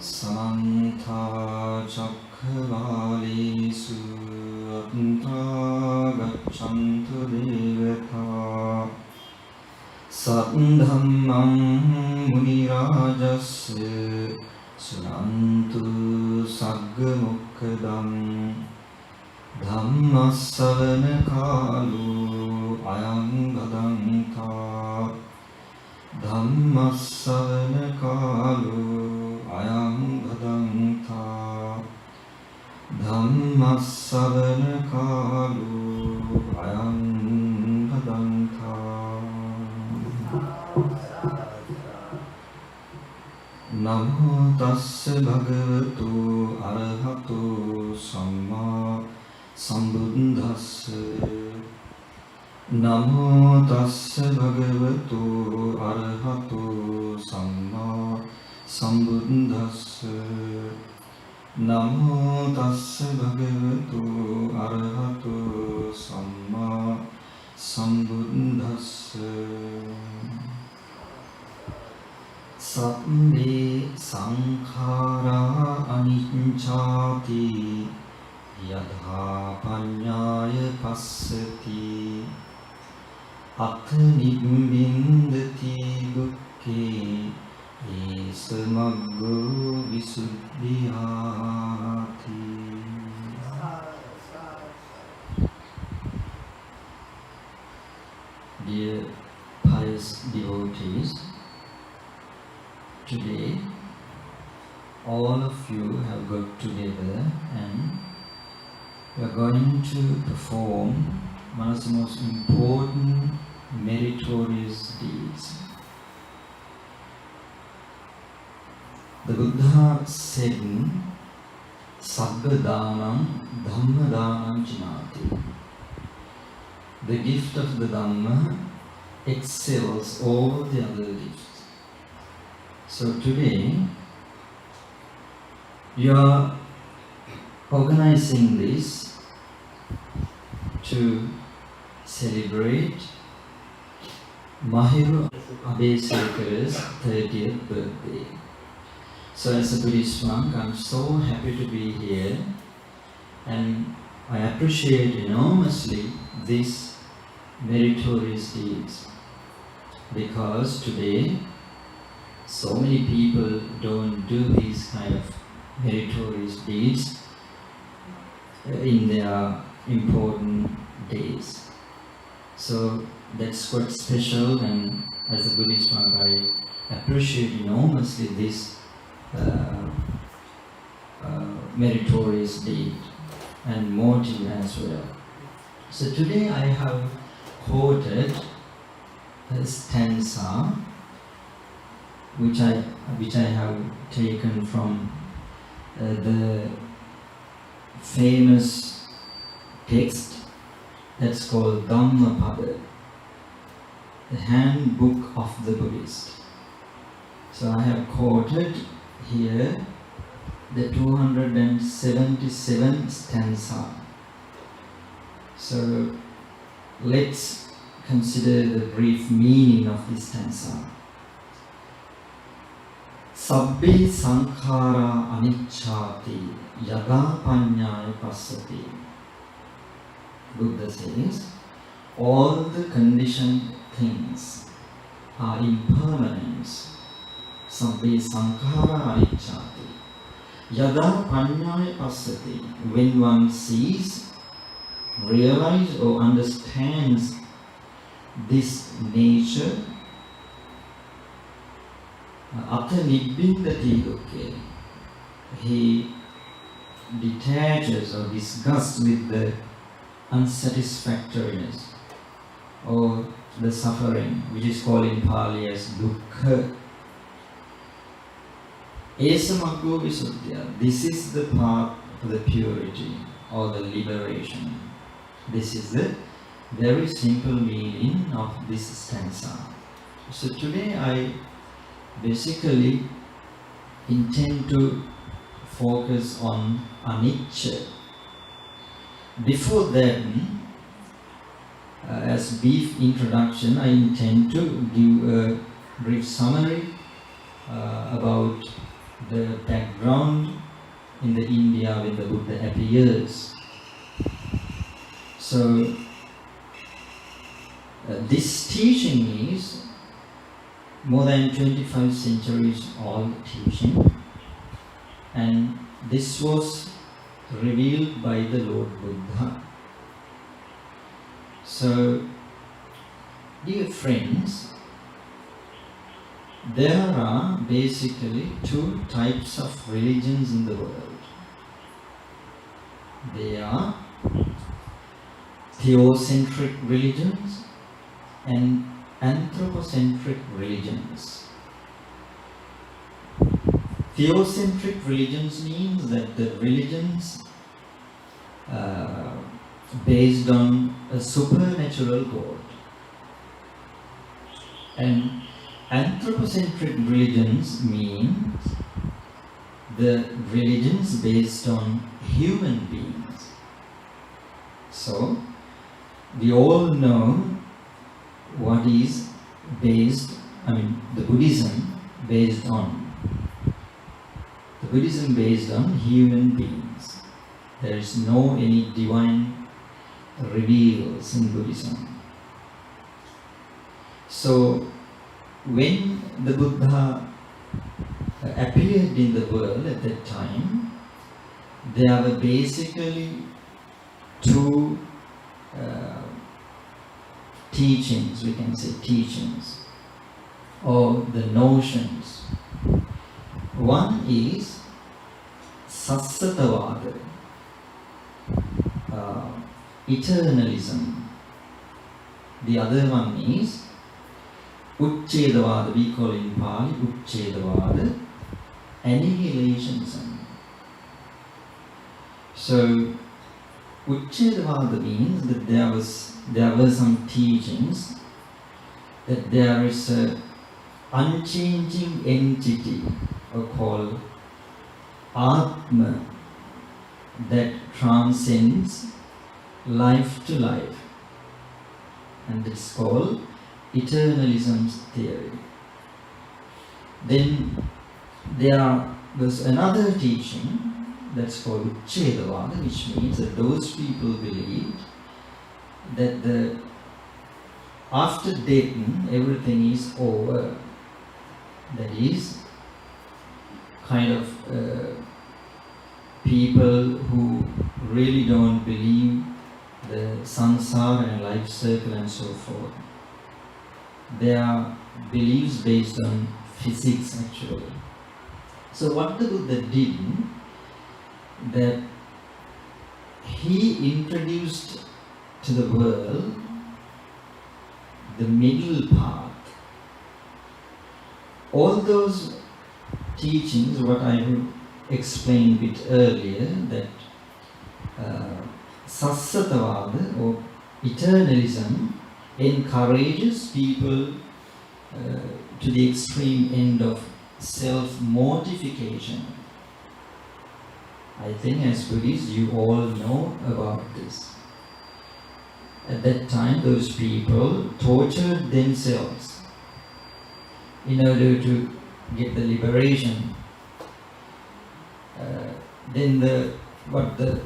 Samantha Chakravalesu Atra Gacchantu Devata Satdhammam Munirajasya Sunantu Sagga Mukkadam Dhammasavana Kalu Ayam Bhadanta Dhammasavana Kalu Ayam Bhadanta Dhammasavana Kalu Ayam Bhadanta Namo Tassa Bhagavato Arahato Samma Sambuddhassa Namo Tassa Bhagavato Arahato Samma Sambuddhassa Namo Tassa Bhagavato Arahato Samma Sambuddhassa Sabbe Sankhara Anicchati Yadha Panyaya Passati Atha Nibbindati Dukke Esamaggo Visuddhiyati. Dear pious devotees, today all of you have got together and we are going to perform one of the most important meritorious deeds. The Buddha said, Sabba Dhanam Dhamma Dhanam Chinati. The gift of the Dhamma excels all the other gifts. So today, you are organizing this to celebrate Mahiru Abesekara's 30th birthday. So as a Buddhist monk, I'm so happy to be here and I appreciate enormously these meritorious deeds because today so many people don't do these kind of meritorious deeds in their important days. So that's quite special, and as a Buddhist monk I appreciate enormously this meritorious deed and motive as well. So today I have quoted a stanza which I have taken from the famous text that's called Dhamma, the handbook of the Buddhist. So I have quoted here the 277 stanza. So let's consider the brief meaning of this stanza. Sabbe sankhara anicchati yada panyaya passati. Buddha says, all the conditioned things are impermanence. Sabbe sankhara anicchati yada panyaya passati. When one sees, realizes or understands this nature, Atha Nibbindati Dukke, he detaches or disgusts with the unsatisfactoriness or the suffering, which is called in Pali as dukkha. Esamaggo Visuddhya, this is the path to the purity or the liberation. This is the very simple meaning of this stanza. So today I basically intend to focus on anicca. Before that, as brief introduction, I intend to give a brief summary about the background in the India when the Buddha appears. So this teaching is more than 25 centuries old teaching, and this was revealed by the Lord Buddha. So, dear friends, there are basically two types of religions in the world. They are theocentric religions and anthropocentric religions. Theocentric religions means that the religions based on a supernatural God. And anthropocentric religions means the religions based on human beings. So, we all know what is based, the Buddhism based on. The Buddhism based on human beings. There is no any divine reveals in Buddhism. So, when the Buddha appeared in the world at that time, there were basically two teachings, we can say teachings, or the notions. One is Sassatavada, eternalism. The other one is Uchchedavada, we call in Pali Uchchedavada, annihilationism. So, Uchchedavada means that there were some teachings that there is a unchanging entity called Atma that transcends life to life, and it's called eternalism's theory. Then there was another teaching that's called Uchchedavada, which means that those people believed that after death everything is over. That is kind of people who really don't believe the samsara and life circle and so forth. They are beliefs based on physics actually. So what the Buddha did, that he introduced to the world the middle path. All those teachings, what I have explained a bit earlier, that Sassatavada or eternalism encourages people to the extreme end of self-mortification. I think as Buddhists you all know about this. At that time those people tortured themselves in order to get the liberation. Then what the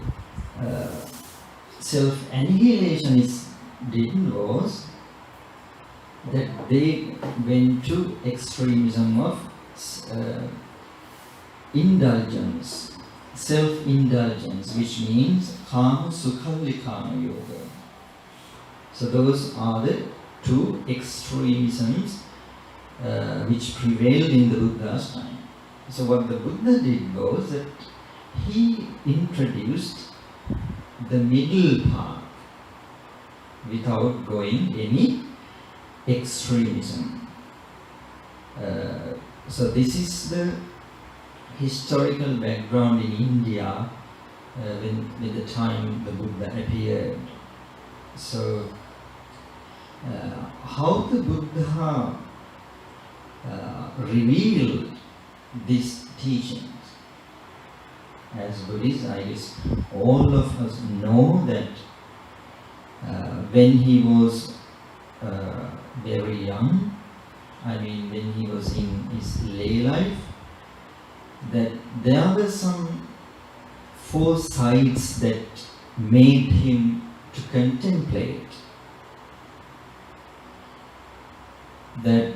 self-annihilationists did was that they went to extremism of indulgence, self-indulgence, which means Kama Sukhalikama Yoga. So those are the two extremisms which prevailed in the Buddha's time. So what the Buddha did was that he introduced the middle path without going any extremism. So this is the historical background in India when the time the Buddha appeared. So how the Buddha revealed these teachings? As Buddhists, I guess all of us know that when he was very young, when he was in his lay life, that there were some four sides that made him to contemplate. That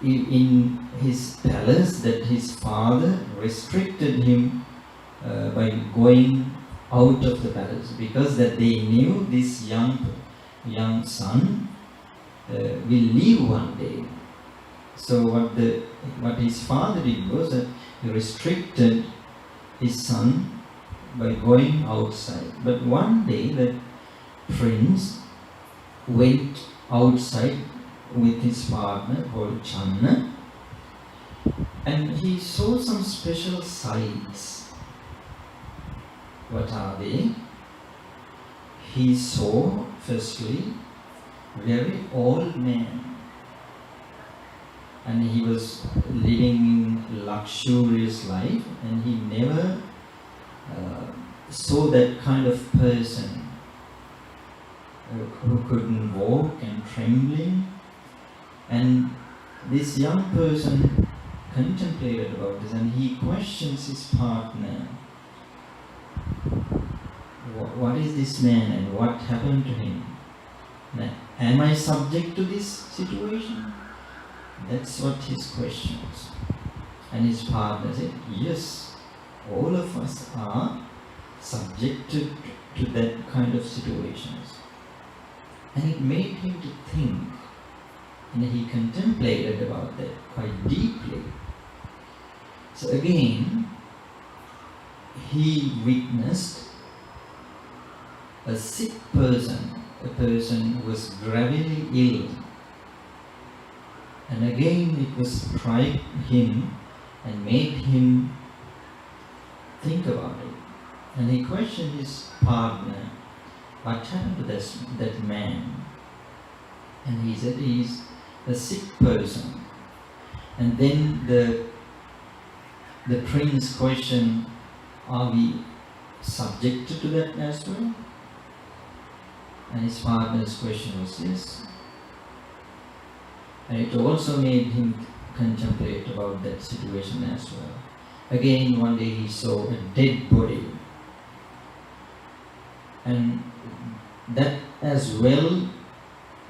in his palace, that his father restricted him by going out of the palace, because that they knew this young son will leave one day. So what his father did was that he restricted his son by going outside. But one day that prince went outside with his partner called Channa, and he saw some special sights. What are they? He saw, firstly, very old man, and he was living in luxurious life, and he never saw that kind of person who couldn't walk and trembling. And this young person contemplated about this, and he questions his partner, what is this man and what happened to him? Am I subject to this situation? That's what his questions. And his partner said, yes, all of us are subjected to that kind of situations. And it made him to think, and he contemplated about that quite deeply. So again, he witnessed a sick person, a person who was gravely ill. And again it was struck him and made him think about it. And he questioned his partner, what happened to that man? And he said, he is a sick person. And then the prince questioned, are we subjected to that as well? And his partner's question was yes. And it also made him contemplate about that situation as well. Again, one day he saw a dead body. And that as well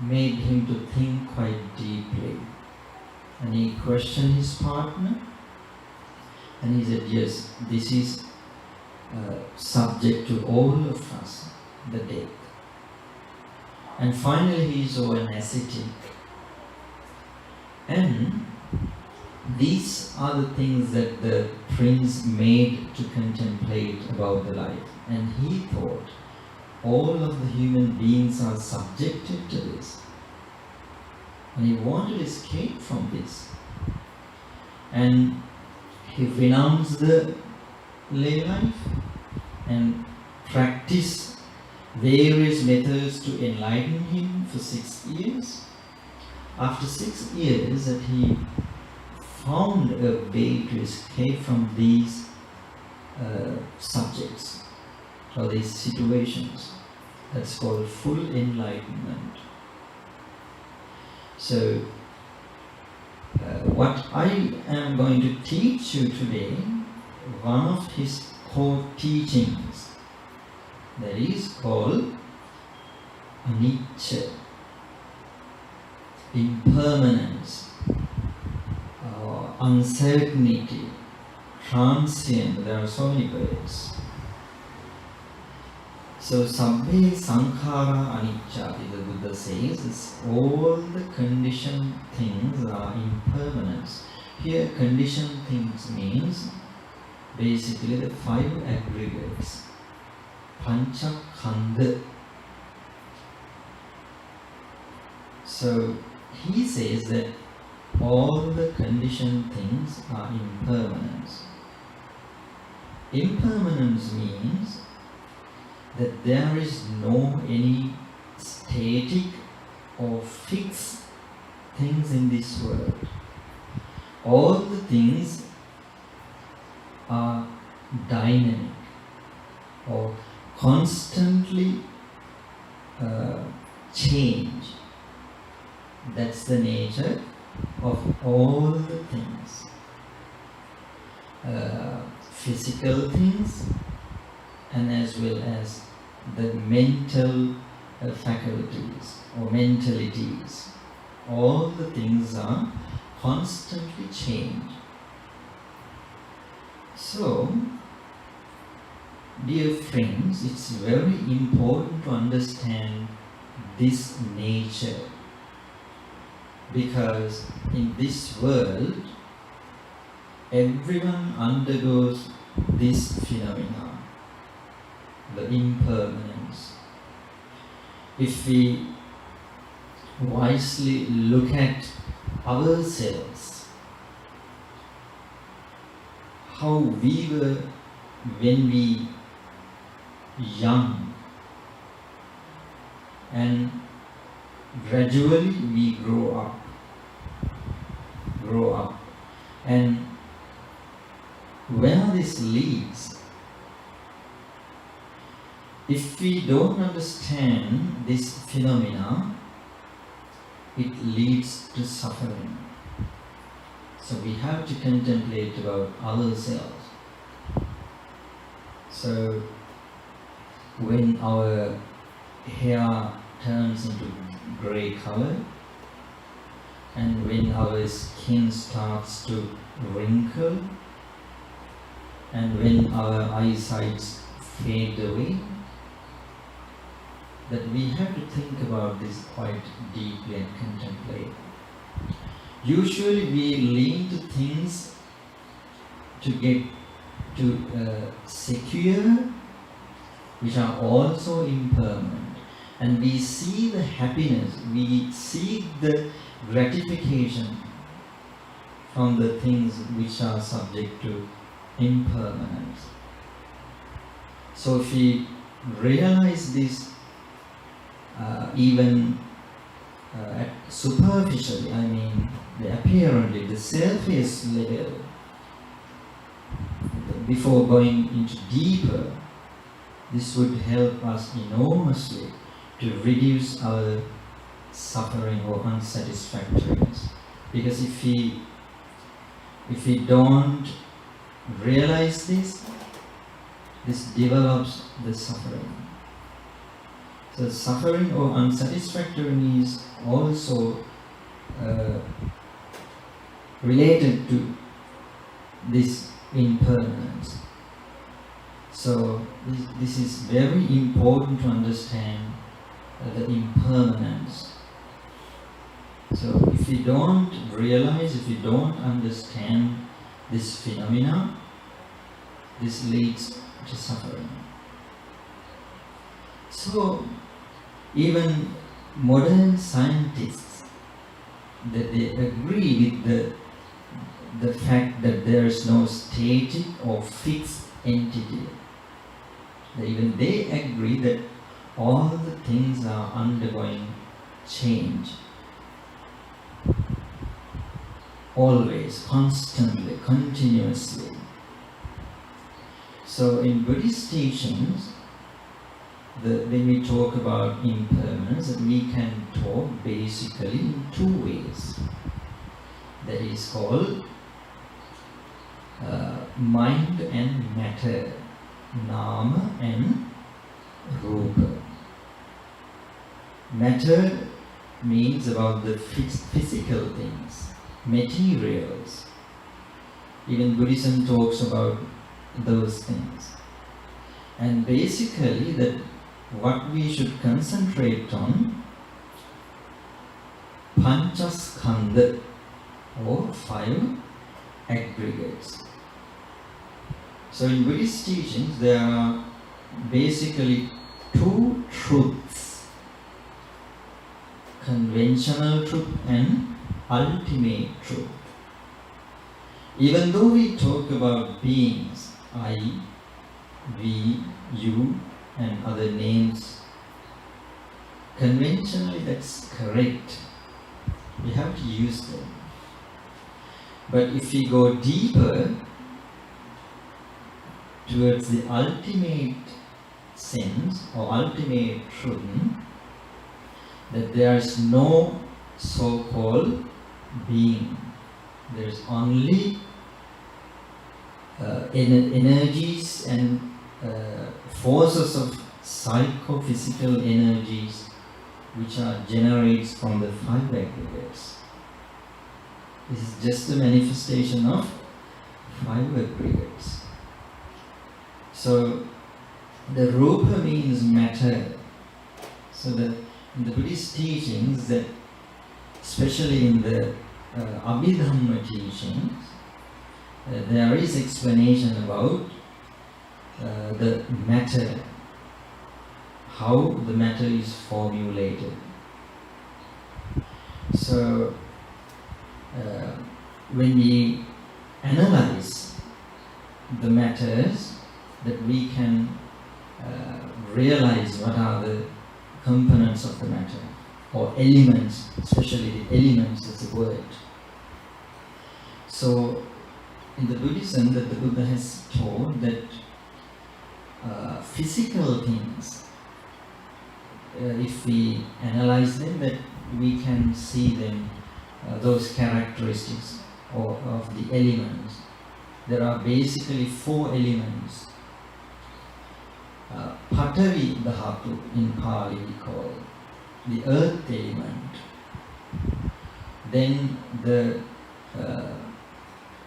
made him to think quite deeply. And he questioned his partner. And he said, yes, this is subject to all of us, the death. And finally he saw an ascetic. And these are the things that the prince made to contemplate about the life. And he thought, all of the human beings are subjected to this. And he wanted to escape from this. And he renounced the lay life and practiced various methods to enlighten him for 6 years. After 6 years that he found a way to escape from these subjects or these situations. That's called full enlightenment. So what I am going to teach you today, one of his core teachings, that is called anicca, impermanence, uncertainty, transient. There are so many words. So, sabbe sankhara anicca, the Buddha says, is all the conditioned things are impermanence. Here, conditioned things means basically the 5 aggregates. Pancha khanda. So, he says that all the conditioned things are impermanence. Impermanence means that there is no any static or fixed things in this world. All the things are dynamic or constantly change. That's the nature of all the things. physical things and as well as the mental faculties or mentalities. All the things are constantly changed. So, dear friends, it's very important to understand this nature, because in this world everyone undergoes this phenomena, the impermanence. If we wisely look at ourselves, how we were when we young, and gradually we grow up, and where this leads, if we don't understand this phenomena, it leads to suffering. So we have to contemplate about ourselves. So when our hair turns into grey color, and when our skin starts to wrinkle, and when our eyesight fade away, that we have to think about this quite deeply and contemplate. Usually we lean to things to get to secure, which are also impermanent. And we see the happiness, we see the gratification from the things which are subject to impermanence. So if we realize this even superficially, I mean apparently, the surface level, before going into deeper, this would help us enormously to reduce our suffering or unsatisfactoriness. Because if we don't realize this develops the suffering. So suffering or unsatisfactoriness is also related to this impermanence. So this is very important to understand the impermanence. So if we don't realize, if we don't understand this phenomena, this leads to suffering. So even modern scientists, that they agree with the fact that there is no static or fixed entity. Even they agree that all the things are undergoing change. Always, constantly, continuously. So in Buddhist teachings, when we talk about impermanence, that we can talk basically in two ways. That is called mind and matter, nama and rupa. Matter means about the physical things, materials. Even Buddhism talks about those things. And basically that what we should concentrate on, panchaskandha, or 5 aggregates. So in Buddhist teachings there are basically 2 truths, conventional truth and ultimate truth. Even though we talk about beings, I, we, you and other names, conventionally that's correct. We have to use them. But if we go deeper towards the ultimate sense or ultimate truth, that there is no so-called being. There is only energies and forces of psychophysical energies which are generated from the 5 aggregates. This is just a manifestation of 5 aggregates. So the rupa means matter. So in the Buddhist teachings, that especially in the Abhidhamma teachings, there is explanation about the matter, how the matter is formulated. So when we analyze the matters, that we can realize what are the components of the matter, or elements, especially the elements as a word. So in the Buddhism, that the Buddha has taught that physical things, if we analyze them, that we can see them, those characteristics of the elements. There are basically 4 elements. Patavi dhatu in Pali we call the earth element. Then the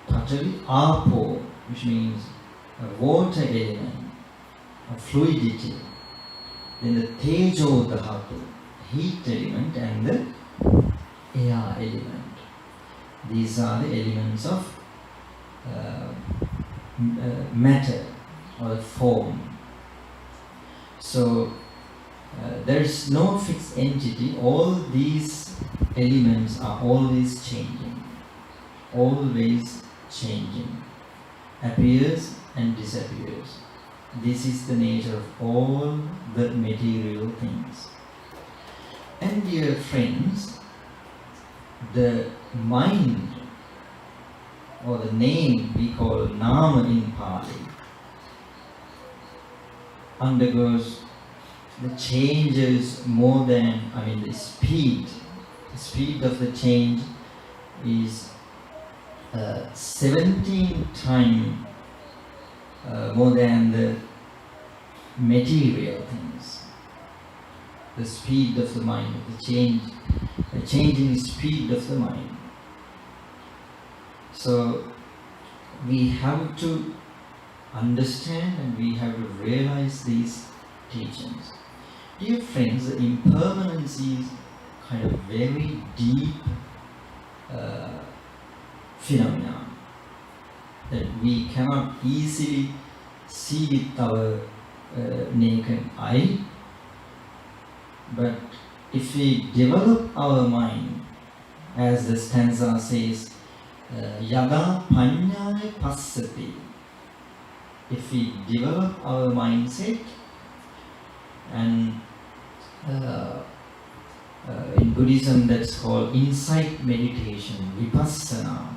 Patavi apo, which means a water element, a fluidity. Then the tejo dhatu, heat element, and the air element. These are the elements of matter or the form. So there is no fixed entity. All these elements are always changing, appears and disappears. This is the nature of all the material things. And dear friends, the mind, or the name we call Nama in Pali, undergoes the changes more than, the speed of the change is 17 times more than the material things. The speed of the mind, the changing speed of the mind. So we have to understand and we have to realize these teachings. Dear friends, the impermanence is kind of very deep phenomenon that we cannot easily see with our naked eye. But if we develop our mind, as the stanza says, yada panyaya passati, if we develop our mindset, and in Buddhism that's called insight meditation, vipassana.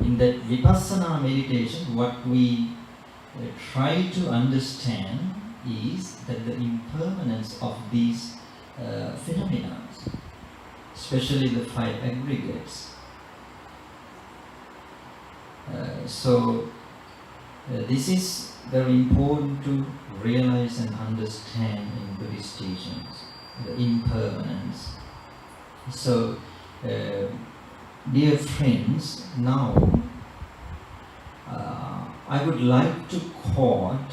In that vipassana meditation, what we try to understand is that the impermanence of these phenomena, especially the 5 aggregates. This is very important to realize and understand in Buddhist teachings, the impermanence. So, dear friends, now I would like to quote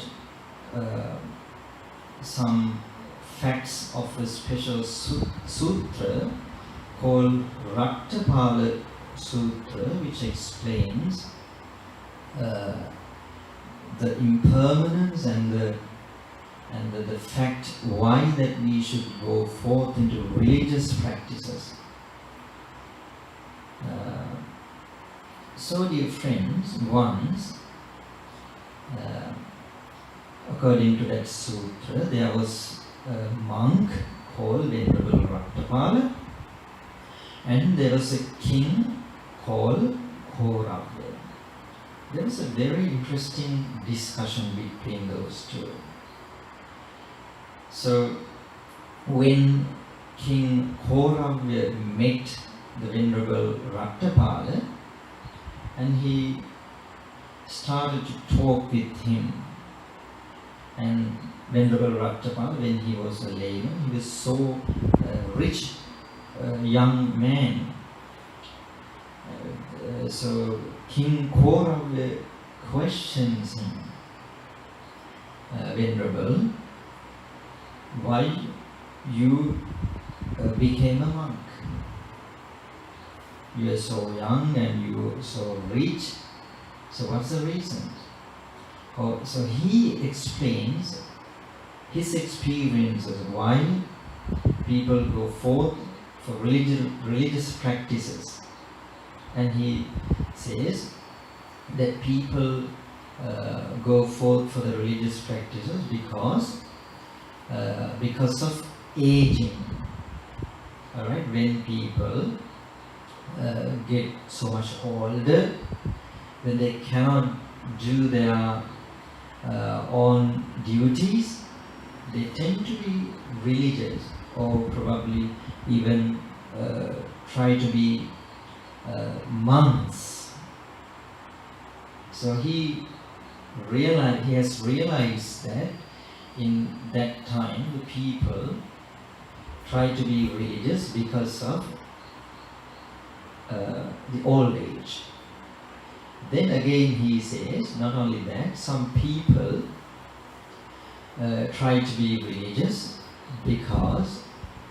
some facts of a special sutra called Rattapala Sutra, which explains the impermanence and the fact why that we should go forth into religious practices. So dear friends, once, according to that sutra, there was a monk called Venerable Rattapala, and there was a king called Kauravya. There was a very interesting discussion between those two. So when King Kauravya met the Venerable Rattapala, and he started to talk with him. And Venerable Rattapala, when he was a layman, he was so rich young man. So King Korav questions him, Venerable, why you became a monk? You are so young and you are so rich, so what's the reason? So he explains his experiences, why people go forth for religious practices. And he says that people go forth for the religious practices because of aging. Alright, when people get so much older, when they cannot do their own duties, they tend to be religious, or probably even try to be monks. So he has realized that in that time the people try to be religious because of the old age. Then again he says, not only that, some people try to be religious because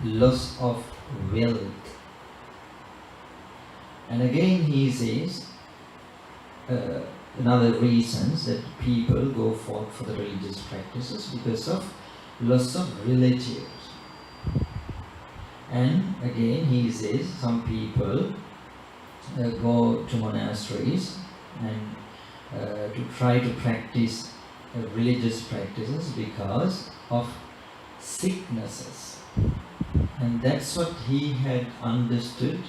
loss of wealth. And again he says another reasons that people go forth for the religious practices because of loss of relatives. And again he says some people go to monasteries and to try to practice religious practices because of sicknesses. And that's what he had understood,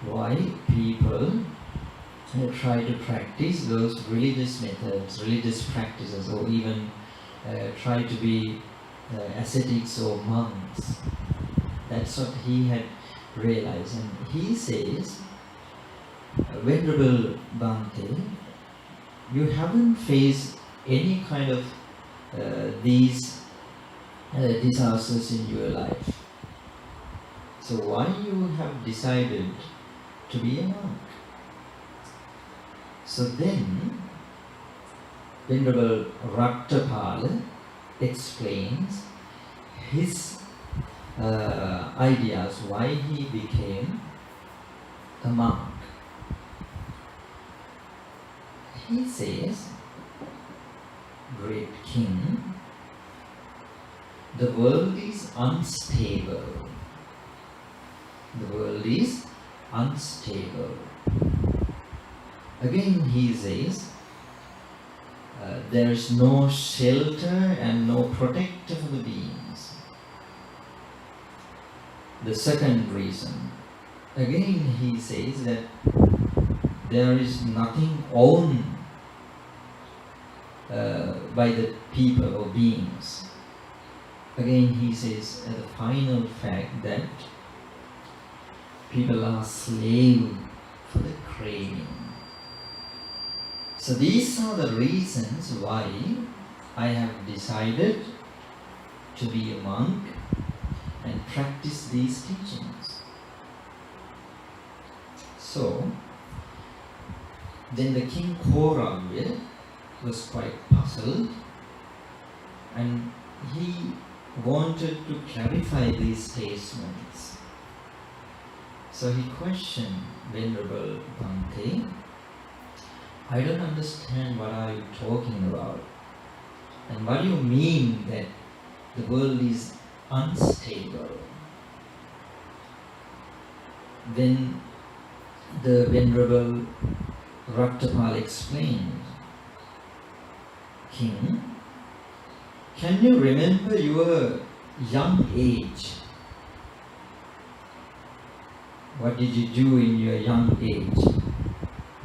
why people try to practice those religious methods, religious practices, or even try to be ascetics or monks. That's what he had realized. And he says, Venerable Bhante, you haven't faced any kind of these disasters in your life. So why you have decided to be a monk? So then, Venerable Rattapala explains his ideas, why he became a monk. He says, Great King, the world is unstable. The world is unstable. Again he says, there is no shelter and no protector for the beings. The second reason, again he says that there is nothing owned by the people or beings. Again he says the final fact that people are slave for the craving. So these are the reasons why I have decided to be a monk and practice these teachings. So then the King Koravya was quite puzzled, and he wanted to clarify these statements. So he questioned Venerable Bhante, I don't understand what are you talking about, and what do you mean that the world is unstable? Then the Venerable Rattapala explained, King, can you remember your young age? What did you do in your young age?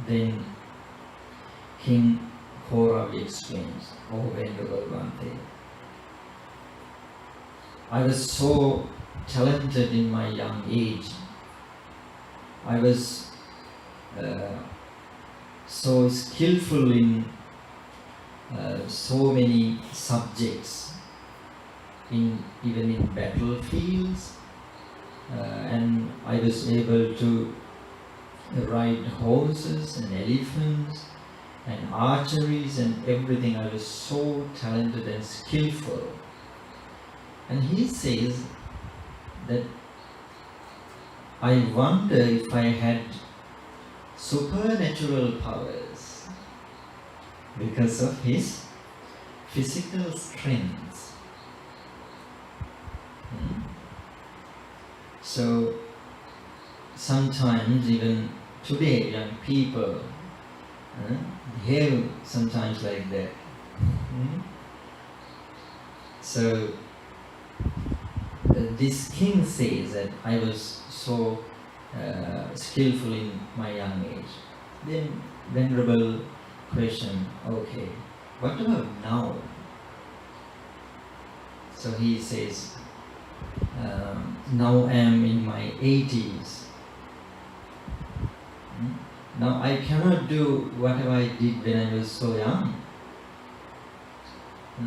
Then King Korav explains, O Venerable Bhante, I was so talented in my young age. I was so skillful in so many subjects, even in battlefields, and I was able to ride horses and elephants and archeries and everything. I was so talented and skillful. And he says that I wonder if I had supernatural powers because of his physical strength. So sometimes even today young people behave sometimes like that. So this king says that I was so skillful in my young age. Then Venerable question, okay, what about now? So he says, now I am in my 80s. Now I cannot do whatever I did when I was so young.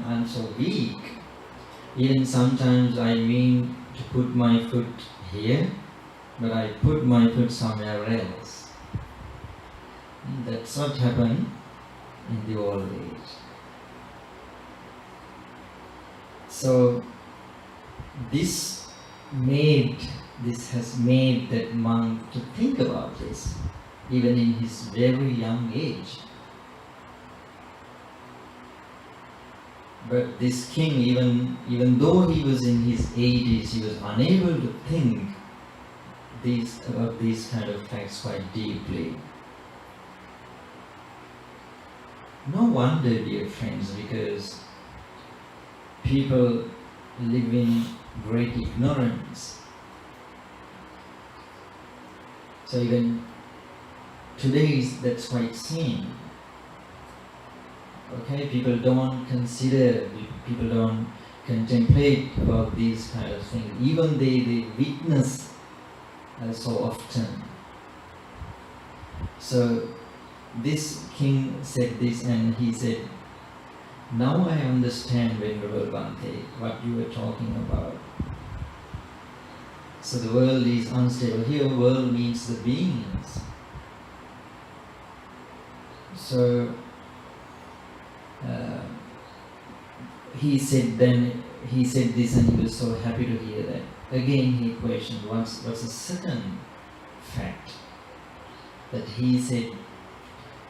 I'm so weak. Even sometimes I mean to put my foot here, but I put my foot somewhere else. That's what happened in the old age. So this has made that monk to think about this, even in his very young age. But this king, even though he was in his 80s, he was unable to think about these kind of facts quite deeply. No wonder, dear friends, because people live in great ignorance. So even today that's quite seen. Okay, people don't consider, people don't contemplate about these kind of things. Even they witness so often. So this king said this, and he said, now I understand, Venerable Bhante, what you were talking about. So the world is unstable. Here world means the beings. So he said this, and he was so happy to hear that. Again he questioned what's the second fact. That he said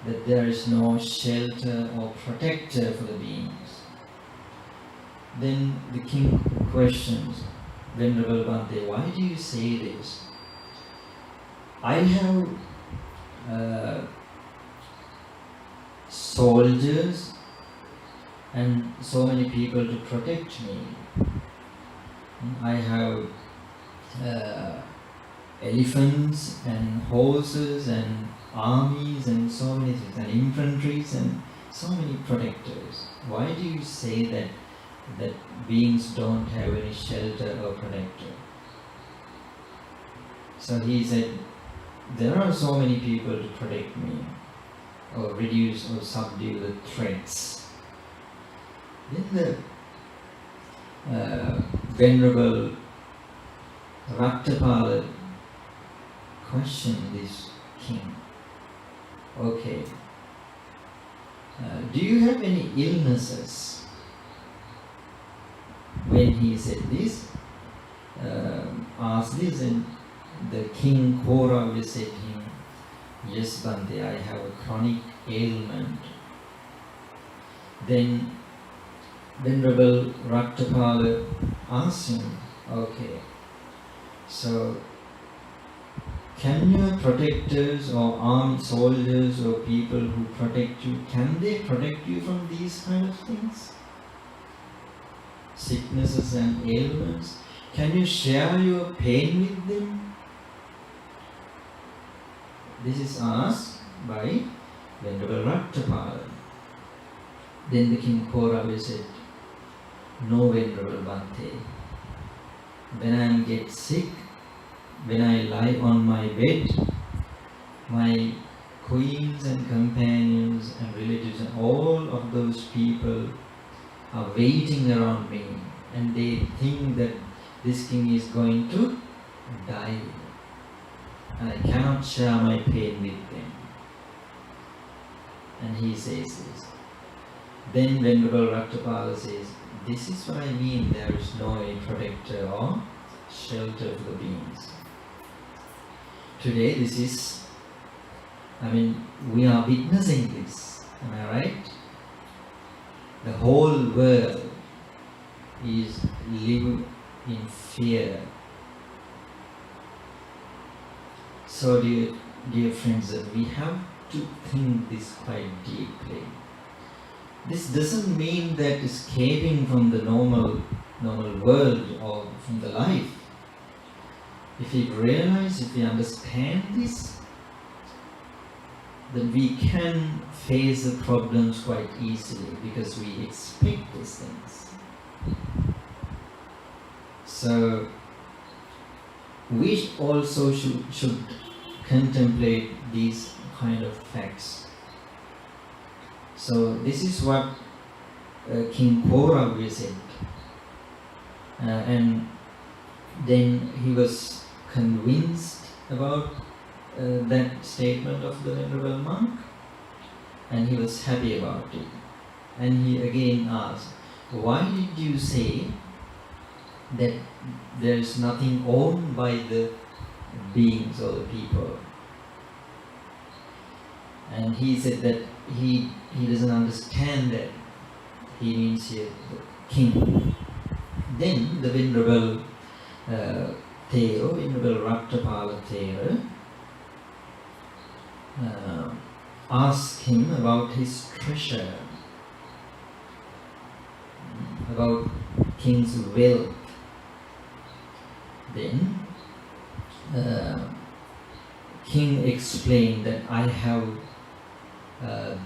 that there is no shelter or protector for the beings. Then the king questions, Venerable Bhante, why do you say this? I have soldiers and so many people to protect me. I have elephants and horses and armies and so many things, and infantries and so many protectors. Why do you say that beings don't have any shelter or protector? So he said, there are so many people to protect me, or reduce or subdue the threats. Then the Venerable Rattapala questioned this king. Okay, do you have any illnesses? When he said this, asked this, and the king Kora said to him, yes, Bhante, I have a chronic ailment. Then Venerable Rattapala asked him, okay, so can your protectors or armed soldiers or people who protect you, can they protect you from these kind of things? Sicknesses and ailments? Can you share your pain with them? This is asked by Venerable Rattapala. Then the king Kora said, no, Venerable Bhante. When I get sick, when I lie on my bed, my queens and companions and relatives and all of those people are waiting around me, and they think that this king is going to die. I cannot share my pain with them. And he says this. Then Venerable Rattapala says, this is what I mean, there is no protector or shelter for the beings. Today this is, we are witnessing this, am I right? The whole world is living in fear. So dear friends, we have to think this quite deeply. This doesn't mean that escaping from the normal world or from the life. If we realize, if we understand this, then we can face the problems quite easily because we expect these things. So we also should contemplate these kind of facts. So this is what King Kora said, and then he was convinced about that statement of the Venerable Monk, and he was happy about it. And he again asked, why did you say that there is nothing owned by the beings or the people? And he said that he doesn't understand that. He means here the king. Then the Venerable Thero, Venerable Rattapala Thero, asked him about his treasure, about king's wealth. Then king explained that I have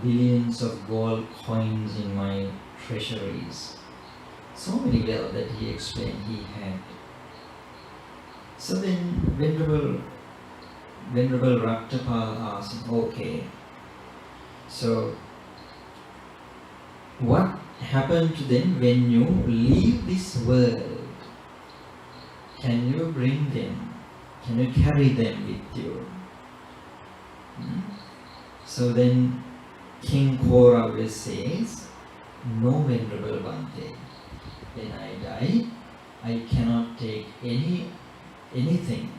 billions of gold coins in my treasuries. So many wealth that he explained he had. So then Venerable Rattapala asked him, okay, so what happened to them when you leave this world? Can you bring them? Can you carry them with you? So then King Kora says, no, Venerable Bhante, when I die, I cannot take anything.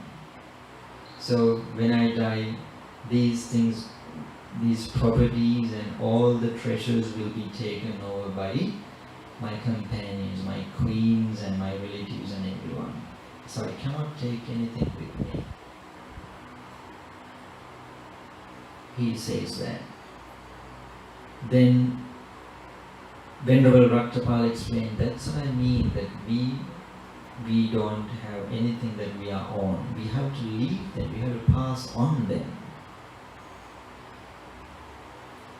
So when I die, these things, these properties and all the treasures will be taken over by my companions, my queens and my relatives and everyone. So I cannot take anything with me. He says that. Then Venerable Rattapala explained, that's what I mean, that we don't have anything that we are on. We have to leave them, we have to pass on them.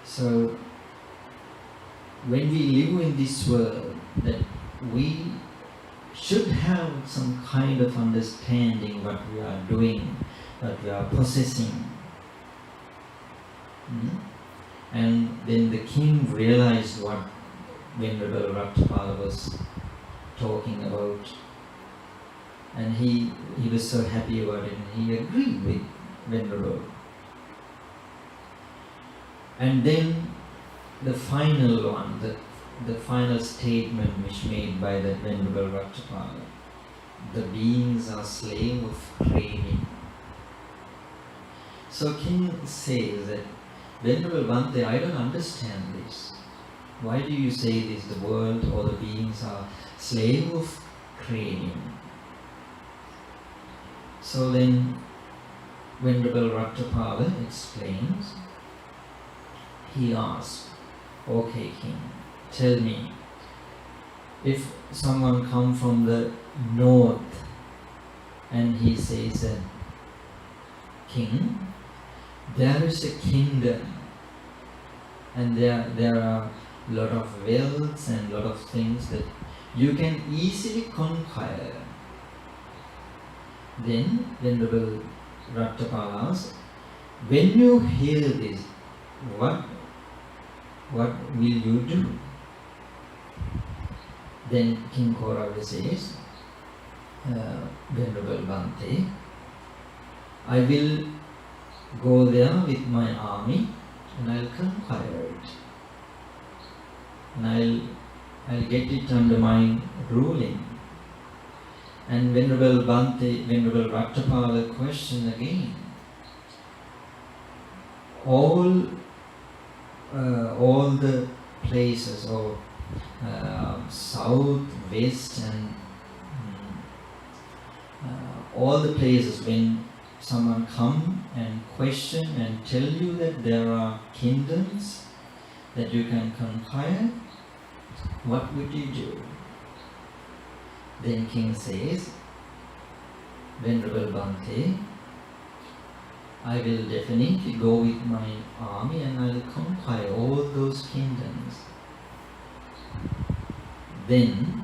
So when we live in this world, that we should have some kind of understanding what we are doing, what we are possessing. And then the king realized what Venerable Rattapala was talking about, and he was so happy about it, and he agreed with Venerable. And then the final one, the final statement which made by the Venerable Rattapala, the beings are slave of craving. So king says that, Venerable Bhante, I don't understand this. Why do you say this? The world or the beings are slave of craving. So then Venerable Rattapala explains. He asks, okay king, tell me, if someone comes from the north and he says that, king, there is a kingdom and there are a lot of wealth and a lot of things that you can easily conquer. Then Venerable Rattapala asks, When you hear this, what will you do? Then King Korava says, Venerable Bhante, I will go there with my army and I'll conquer it. And I'll get it under my ruling. And Venerable Rattapala questioned again. All the places of south, west and all the places when someone come and question and tell you that there are kingdoms that you can conquer, what would you do? Then King says, Venerable Bhante, I will definitely go with my army and I will conquer all those kingdoms. Then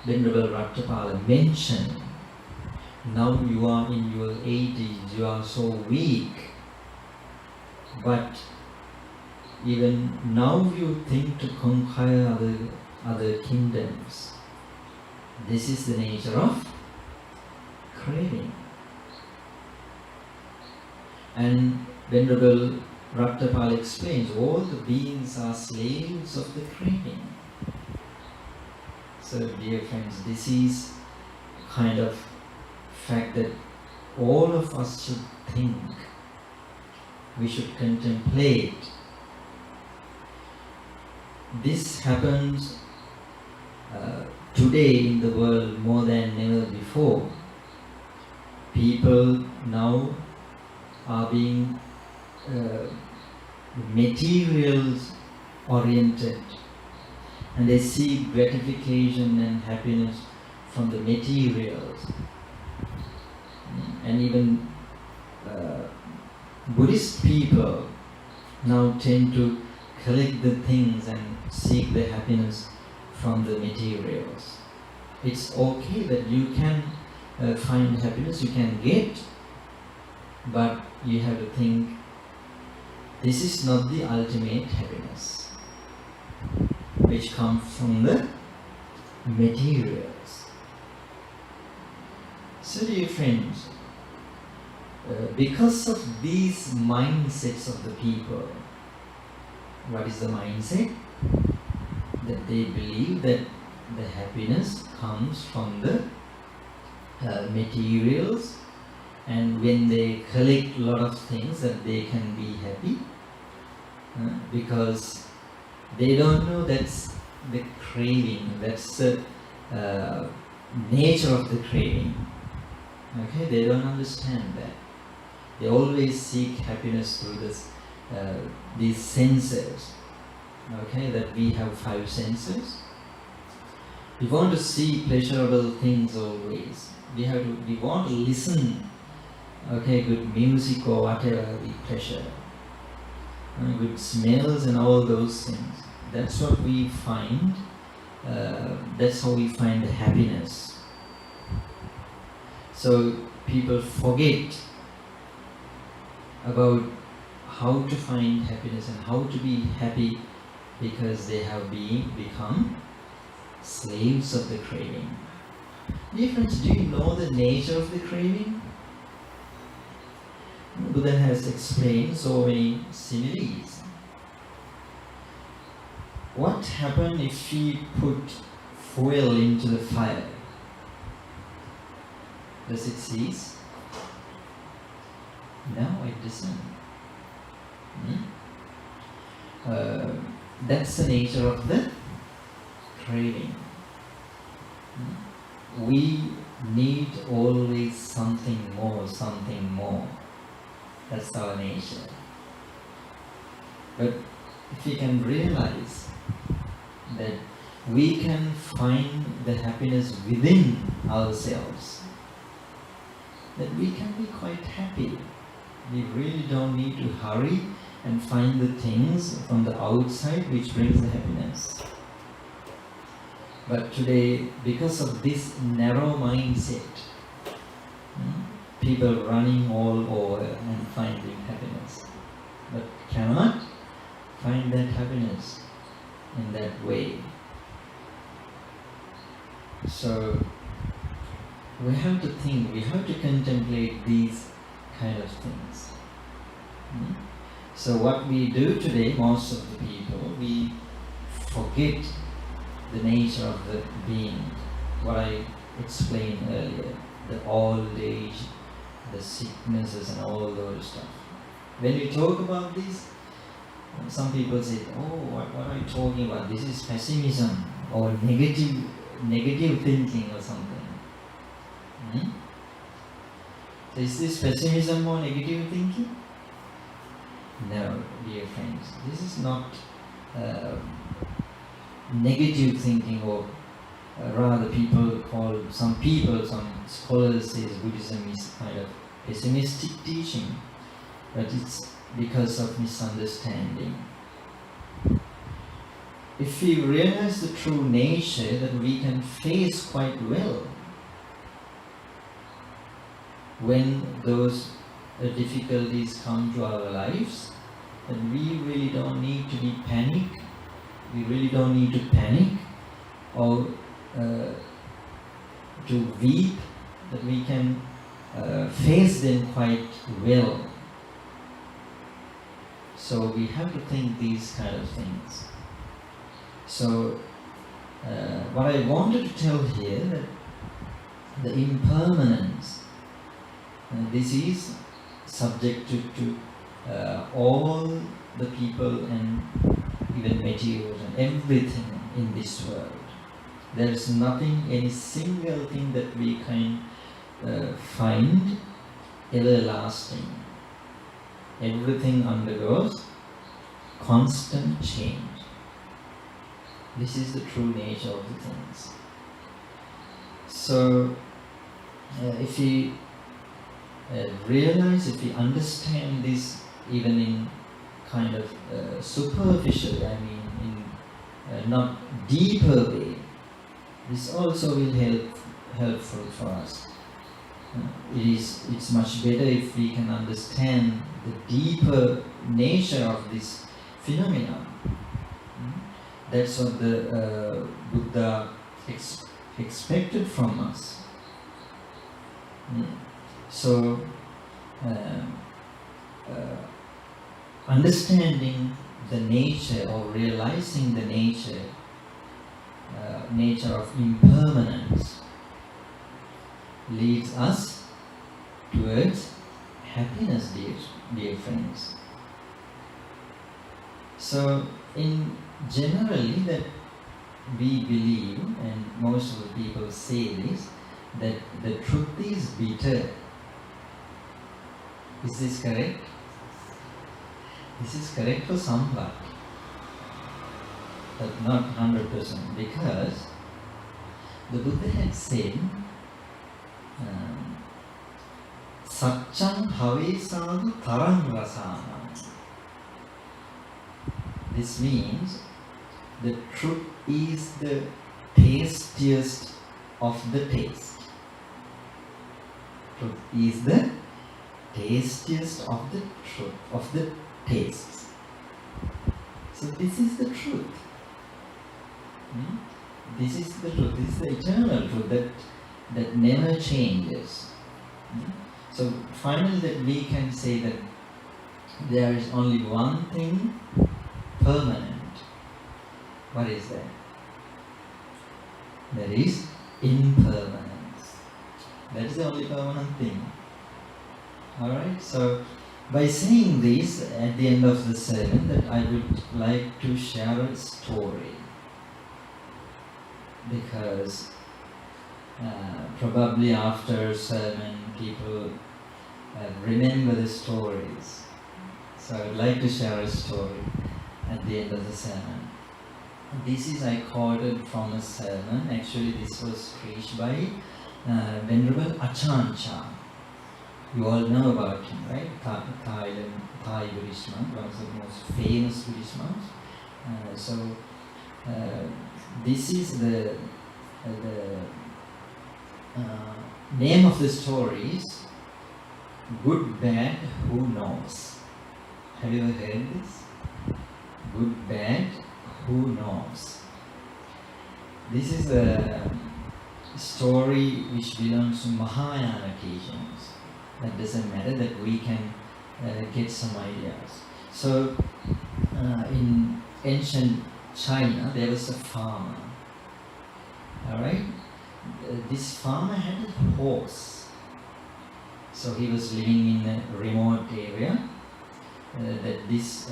Venerable Rattapala mentioned, now you are in your 80s, you are so weak, but even now you think to conquer other kingdoms. This is the nature of craving. And Venerable Rattapala explains, all the beings are slaves of the craving. So dear friends, this is kind of fact that all of us should think, we should contemplate. This happens today in the world more than ever before. People now are being materials oriented and they seek gratification and happiness from the materials. And even Buddhist people now tend to collect the things and seek the happiness from the materials. It's okay that you can find happiness, you can get, but you have to think, this is not the ultimate happiness, which comes from the materials. So dear friends, because of these mindsets of the people, what is the mindset? That they believe that the happiness comes from the materials, and when they collect a lot of things that they can be happy, because they don't know that's the craving, that's the nature of the craving. Okay, they don't understand that. They always seek happiness through this, these senses. Okay, that we have 5 senses. We want to see pleasurable things always. We want to listen. Okay, good music or whatever we pleasure. Good smells and all those things. That's what we find. That's how we find the happiness. So people forget about how to find happiness and how to be happy, because they have become slaves of the craving. Dear friends, do you know the nature of the craving? Buddha has explained so many similes. What happens if we put fuel into the fire? Does it cease? No, it doesn't. That's the nature of the craving. We need always something more, something more. That's our nature. But if we can realize that we can find the happiness within ourselves, then we can be quite happy. We really don't need to hurry and find the things from the outside which brings the happiness. But today, because of this narrow mindset, people running all over and finding happiness, but cannot find that happiness in that way. So we have to think, we have to contemplate these kind of things. So what we do today, most of the people, we forget the nature of the being, what I explained earlier, the old age, the sicknesses and all those stuff. When we talk about this, some people say, oh, what are you talking about? This is pessimism or negative thinking or something. So is this pessimism or negative thinking? No, dear friends, this is not negative thinking, or rather some scholars say Buddhism is kind of pessimistic teaching, but it's because of misunderstanding. If we realize the true nature, that we can face quite well when those difficulties come to our lives, then we really don't need to be panic. We really don't need to panic or to weep, that we can face them quite well. So we have to think these kind of things. So what I wanted to tell here, that the impermanence, this is subject to all the people and even materials and everything in this world. There is nothing, any single thing that we can find everlasting. Everything undergoes constant change. This is the true nature of the things. So if we realize, if we understand this even in kind of superficial, I mean in not deeper way, this also will helpful for us. It's much better if we can understand the deeper nature of this phenomenon. That's what the Buddha expected from us. So, understanding the nature or realizing the nature of impermanence leads us towards happiness, dear friends. So, in generally that we believe, and most of the people say this, that the truth is bitter. Is this correct? This is correct for somebody, but not 100%, because the Buddha had said, Satchang havesādu tarang rasānam. This means the truth is the tastiest of the taste. Truth is the tastiest of the truth, of the tastes. So this is the truth. This is the truth. This is the eternal truth that never changes. So finally, that we can say that there is only one thing permanent. What is that? That is impermanence. That is the only permanent thing. Alright, so by saying this at the end of the sermon, that I would like to share a story, because probably after sermon people remember the stories. So I would like to share a story at the end of the sermon. This is, I quoted from a sermon. Actually, this was preached by Venerable Achancha. You all know about him, right? Thai Buddhist monk, one of the most famous Buddhist monks. This is the name of the story is Good, bad, who knows? Have you ever heard this? Good, bad, who knows? This is a story which belongs to Mahayana teachings. That doesn't matter, that we can get some ideas. So, in ancient China, there was a farmer. Alright? This farmer had a horse. So he was living in a remote area. That this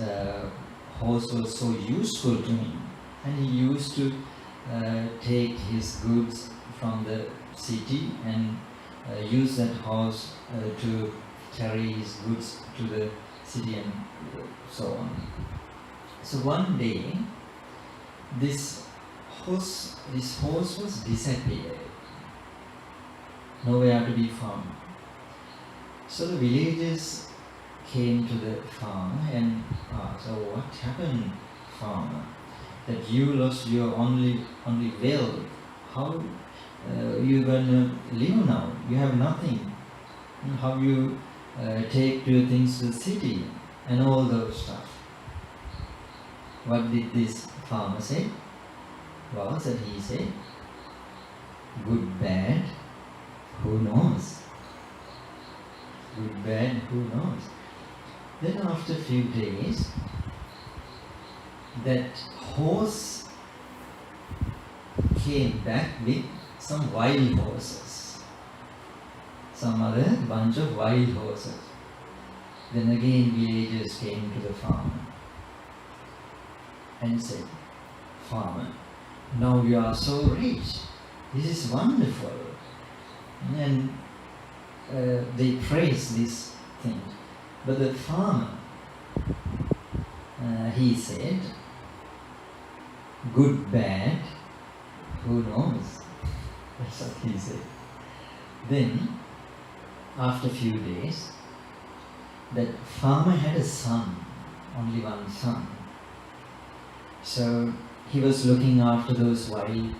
horse was so useful to him. And he used to take his goods from the city and use that horse to carry his goods to the city and so on. So one day, this horse was disappeared, nowhere to be found. So the villagers came to the farmer and asked, "Oh, what happened, farmer? That you lost your only wealth? How you gonna live now? You have nothing. How you take your things to the city and all those stuff?" What did this farmer say? Was that he said, "Good, bad, who knows? Good, bad, who knows?" Then after a few days, that horse came back with some wild horses, some other bunch of wild horses. Then again villagers came to the farmer and said, "Farmer, now you are so rich, this is wonderful." And they praised this thing. But the farmer, he said, "Good, bad, who knows?" That's what he said. Then, after a few days, that farmer had a son, only one son. So he was looking after those wild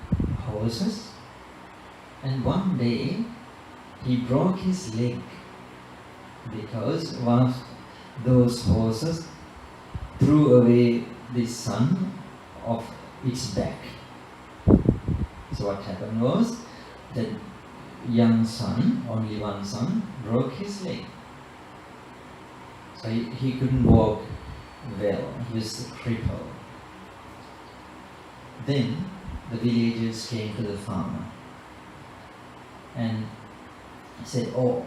horses, and one day he broke his leg because one of those horses threw away the son of its back. So what happened was that young son, only one son, broke his leg. So he couldn't walk well, he was a cripple. Then the villagers came to the farmer and said, "Oh,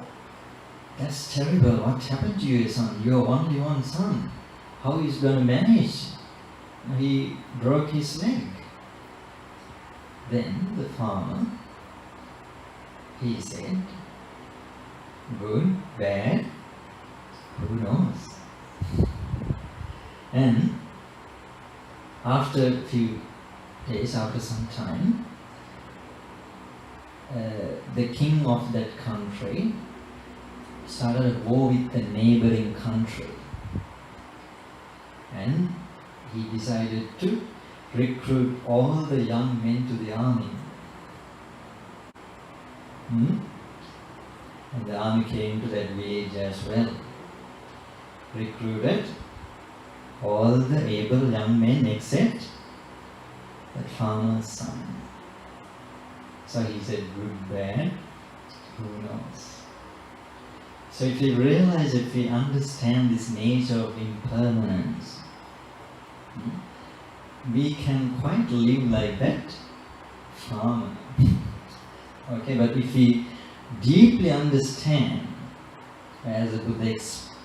that's terrible, what happened to your son? You're only one son. How is he going to manage? He broke his leg." Then the farmer, he said, "Good, bad, who knows?" And after a few days, after some time, the king of that country started a war with the neighboring country. And he decided to recruit all the young men to the army. And the army came to that village as well. Recruited all the able young men except that farmer's son. So he said, "Good, bad, who knows?" So if we realize, if we understand this nature of impermanence, we can quite live like that farmer. Okay, but if we deeply understand, as the Buddha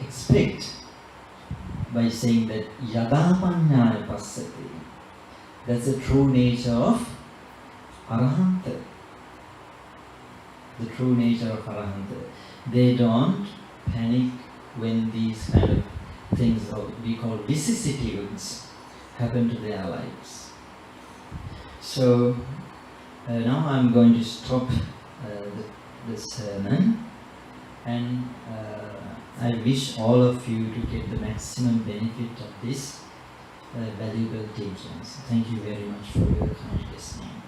expect, by saying that yada paññāya passati, that's the true nature of arahanta. The true nature of arahanta. They don't panic when these kind of things, or we call vicissitudes, happen to their lives. So now I'm going to stop the sermon, and I wish all of you to get the maximum benefit of this valuable teachings. Thank you very much for your kind listening.